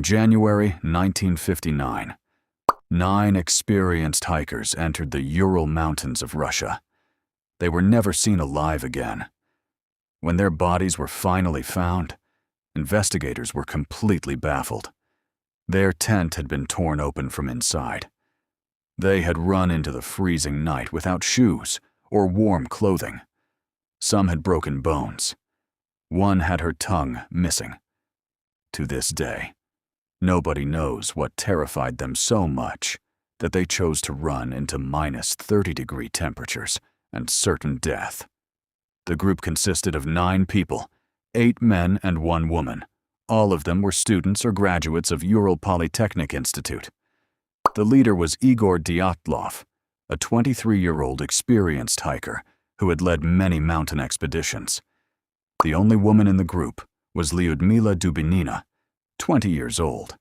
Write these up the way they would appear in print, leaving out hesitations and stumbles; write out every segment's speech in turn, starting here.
In January 1959, 9 experienced hikers entered the Ural Mountains of Russia. They were never seen alive again. When their bodies were finally found, investigators were completely baffled. Their tent had been torn open from inside. They had run into the freezing night without shoes or warm clothing. Some had broken bones. One had her tongue missing. To this day, nobody knows what terrified them so much that they chose to run into minus 30-degree temperatures and certain death. The group consisted of 9 people, 8 men and 1 woman. All of them were students or graduates of Ural Polytechnic Institute. The leader was Igor Dyatlov, a 23-year-old experienced hiker who had led many mountain expeditions. The only woman in the group was Lyudmila Dubinina, 20 years old.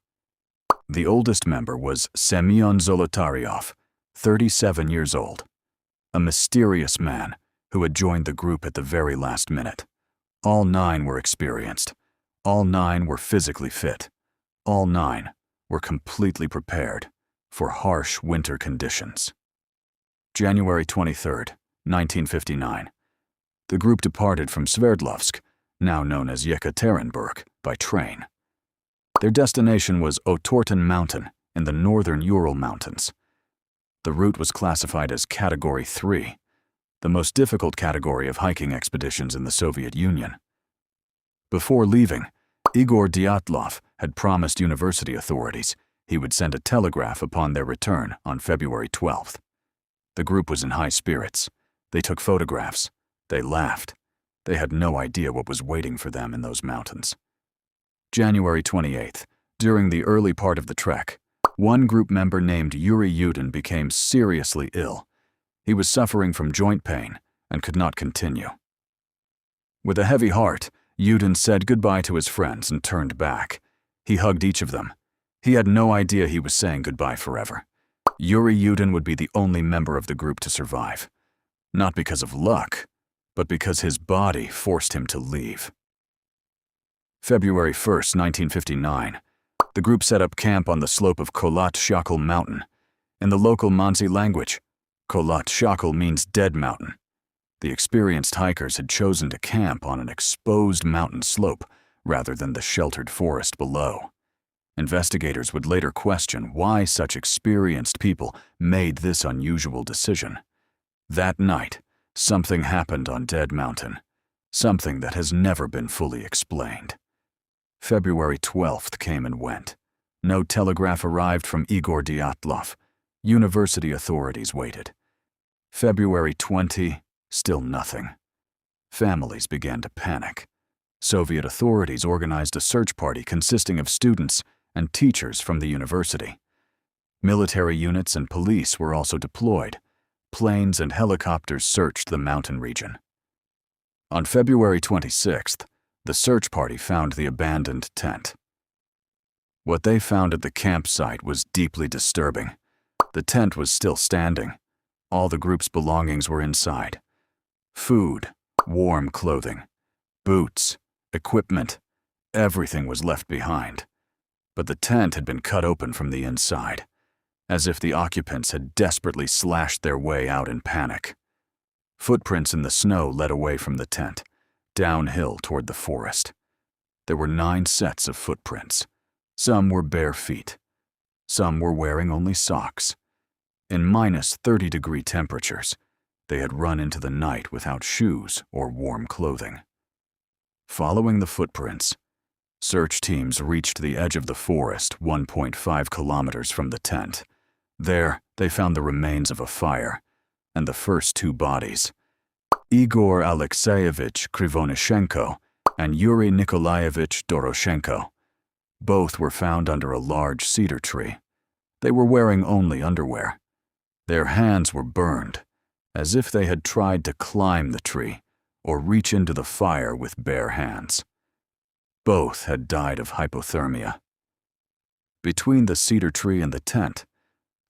The oldest member was Semyon Zolotaryov, 37 years old, a mysterious man who had joined the group at the very last minute. All 9 were experienced. All 9 were physically fit. All 9 were completely prepared for harsh winter conditions. January 23, 1959. The group departed from Sverdlovsk, now known as Yekaterinburg, by train. Their destination was Otorten Mountain in the northern Ural Mountains. The route was classified as Category 3, the most difficult category of hiking expeditions in the Soviet Union. Before leaving, Igor Dyatlov had promised university authorities he would send a telegraph upon their return on February 12th. The group was in high spirits. They took photographs. They laughed. They had no idea what was waiting for them in those mountains. January 28th, during the early part of the trek, one group member named Yuri Yudin became seriously ill. He was suffering from joint pain and could not continue. With a heavy heart, Yudin said goodbye to his friends and turned back. He hugged each of them. He had no idea he was saying goodbye forever. Yuri Yudin would be the only member of the group to survive. Not because of luck, but because his body forced him to leave. February 1st, 1959. The group set up camp on the slope of Kholat Shakal Mountain. In the local Mansi language, Kholat Shakal means dead mountain. The experienced hikers had chosen to camp on an exposed mountain slope rather than the sheltered forest below. Investigators would later question why such experienced people made this unusual decision. That night, something happened on Dead Mountain, something that has never been fully explained. February 12th came and went. No telegraph arrived from Igor Dyatlov. University authorities waited. February 20, still nothing. Families began to panic. Soviet authorities organized a search party consisting of students and teachers from the university. Military units and police were also deployed. Planes and helicopters searched the mountain region. On February 26th, the search party found the abandoned tent. What they found at the campsite was deeply disturbing. The tent was still standing. All the group's belongings were inside. Food, warm clothing, boots, equipment, everything was left behind. But the tent had been cut open from the inside, as if the occupants had desperately slashed their way out in panic. Footprints in the snow led away from the tent, downhill toward the forest. There were 9 sets of footprints. Some were bare feet. Some were wearing only socks. In minus 30-degree temperatures, they had run into the night without shoes or warm clothing. Following the footprints, search teams reached the edge of the forest 1.5 kilometers from the tent. There, they found the remains of a fire and the first 2 bodies, Igor Alexeyevich Krivonishenko and Yuri Nikolaevich Doroshenko. Both were found under a large cedar tree. They were wearing only underwear. Their hands were burned, as if they had tried to climb the tree or reach into the fire with bare hands. Both had died of hypothermia. Between the cedar tree and the tent,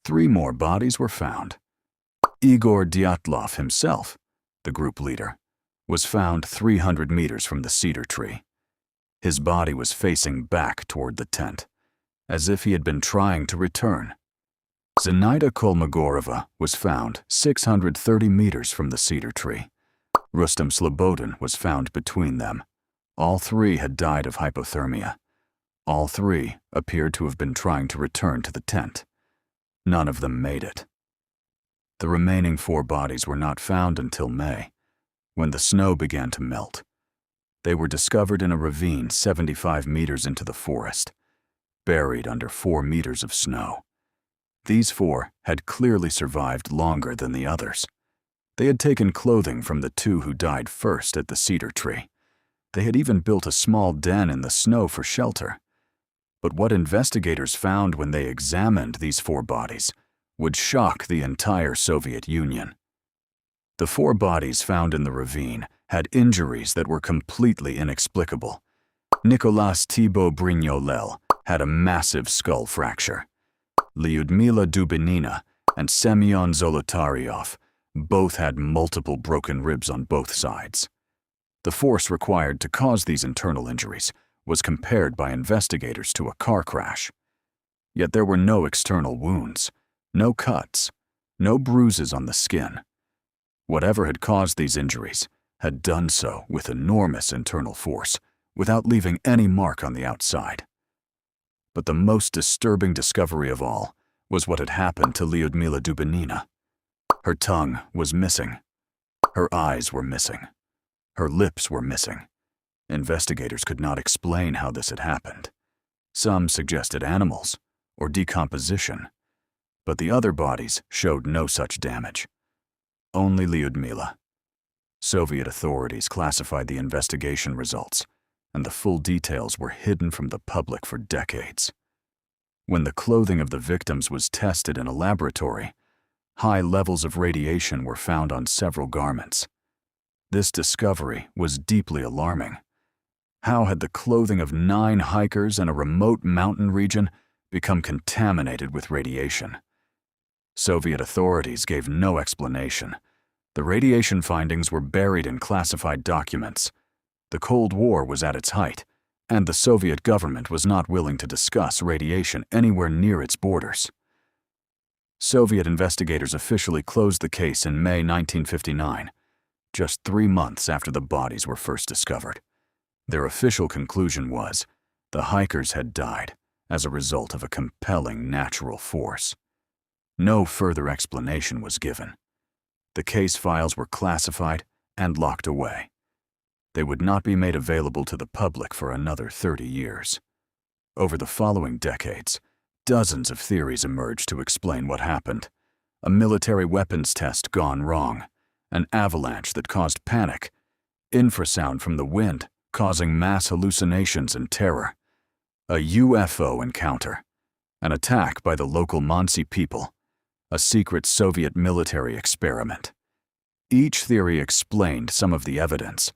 3 more bodies were found. Igor Dyatlov himself, the group leader, was found 300 meters from the cedar tree. His body was facing back toward the tent. as if he had been trying to return. Zenaida Kolmogorova was found 630 meters from the cedar tree. Rustam Slobodin was found between them. All three had died of hypothermia. All three appeared to have been trying to return to the tent. None of them made it. The remaining 4 bodies were not found until May, when the snow began to melt. They were discovered in a ravine 75 meters into the forest, buried under 4 meters of snow. These 4 had clearly survived longer than the others. They had taken clothing from the 2 who died first at the cedar tree. They had even built a small den in the snow for shelter. But what investigators found when they examined these 4 bodies would shock the entire Soviet Union. The 4 bodies found in the ravine had injuries that were completely inexplicable. Nicolas Thibault Brignolel had a massive skull fracture. Lyudmila Dubinina and Semyon Zolotaryov both had multiple broken ribs on both sides. The force required to cause these internal injuries was compared by investigators to a car crash. Yet there were no external wounds, no cuts, no bruises on the skin. Whatever had caused these injuries had done so with enormous internal force, without leaving any mark on the outside. But the most disturbing discovery of all was what had happened to Lyudmila Dubinina. Her tongue was missing. Her eyes were missing. Her lips were missing. Investigators could not explain how this had happened. Some suggested animals or decomposition, but the other bodies showed no such damage. Only Lyudmila. Soviet authorities classified the investigation results, and the full details were hidden from the public for decades. When the clothing of the victims was tested in a laboratory, high levels of radiation were found on several garments. This discovery was deeply alarming. How had the clothing of 9 hikers in a remote mountain region become contaminated with radiation? Soviet authorities gave no explanation. The radiation findings were buried in classified documents. The Cold War was at its height, and the Soviet government was not willing to discuss radiation anywhere near its borders. Soviet investigators officially closed the case in May 1959, just 3 months after the bodies were first discovered. Their official conclusion was the hikers had died as a result of a compelling natural force. No further explanation was given. The case files were classified and locked away. They would not be made available to the public for another 30 years. Over the following decades, dozens of theories emerged to explain what happened. A military weapons test gone wrong, an avalanche that caused panic, infrasound from the wind causing mass hallucinations and terror, a UFO encounter, an attack by the local Mansi people, a secret Soviet military experiment. Each theory explained some of the evidence.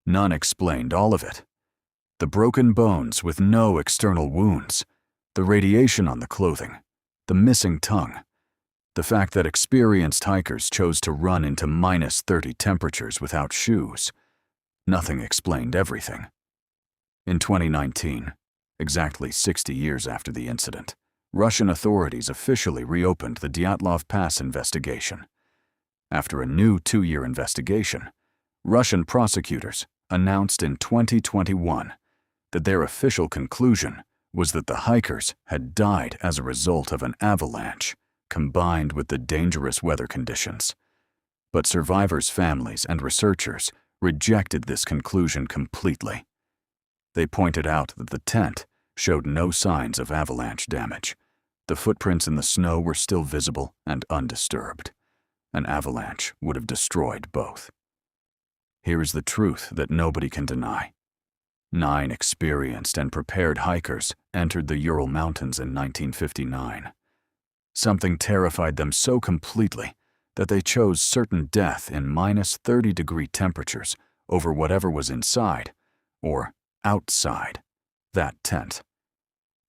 None explained all of it. The broken bones with no external wounds, the radiation on the clothing, the missing tongue, the fact that experienced hikers chose to run into -30 temperatures without shoes. Nothing explained everything. In 2019, exactly 60 years after the incident, Russian authorities officially reopened the Dyatlov Pass investigation. After a new 2-year investigation, Russian prosecutors announced in 2021 that their official conclusion was that the hikers had died as a result of an avalanche combined with the dangerous weather conditions. But survivors' families and researchers rejected this conclusion completely. They pointed out that the tent showed no signs of avalanche damage. The footprints in the snow were still visible and undisturbed. An avalanche would have destroyed both. Here is the truth that nobody can deny. 9 experienced and prepared hikers entered the Ural Mountains in 1959. Something terrified them so completely that they chose certain death in -30-degree temperatures over whatever was inside, or outside, that tent.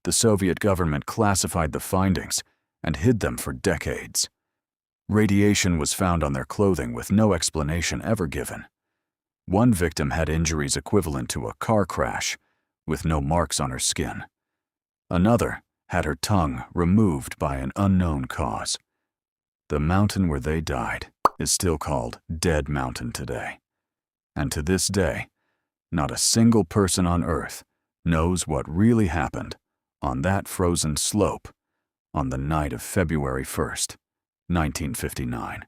The Soviet government classified the findings and hid them for decades. Radiation was found on their clothing with no explanation ever given. One victim had injuries equivalent to a car crash, with no marks on her skin. Another had her tongue removed by an unknown cause. The mountain where they died is still called Dead Mountain today. And to this day, not a single person on Earth knows what really happened on that frozen slope on the night of February 1st, 1959.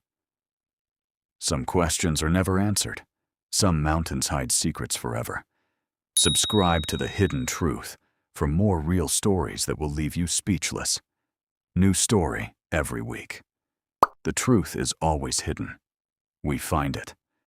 Some questions are never answered. Some mountains hide secrets forever. Subscribe to The Hidden Truth for more real stories that will leave you speechless. New story every week. The truth is always hidden. We find it.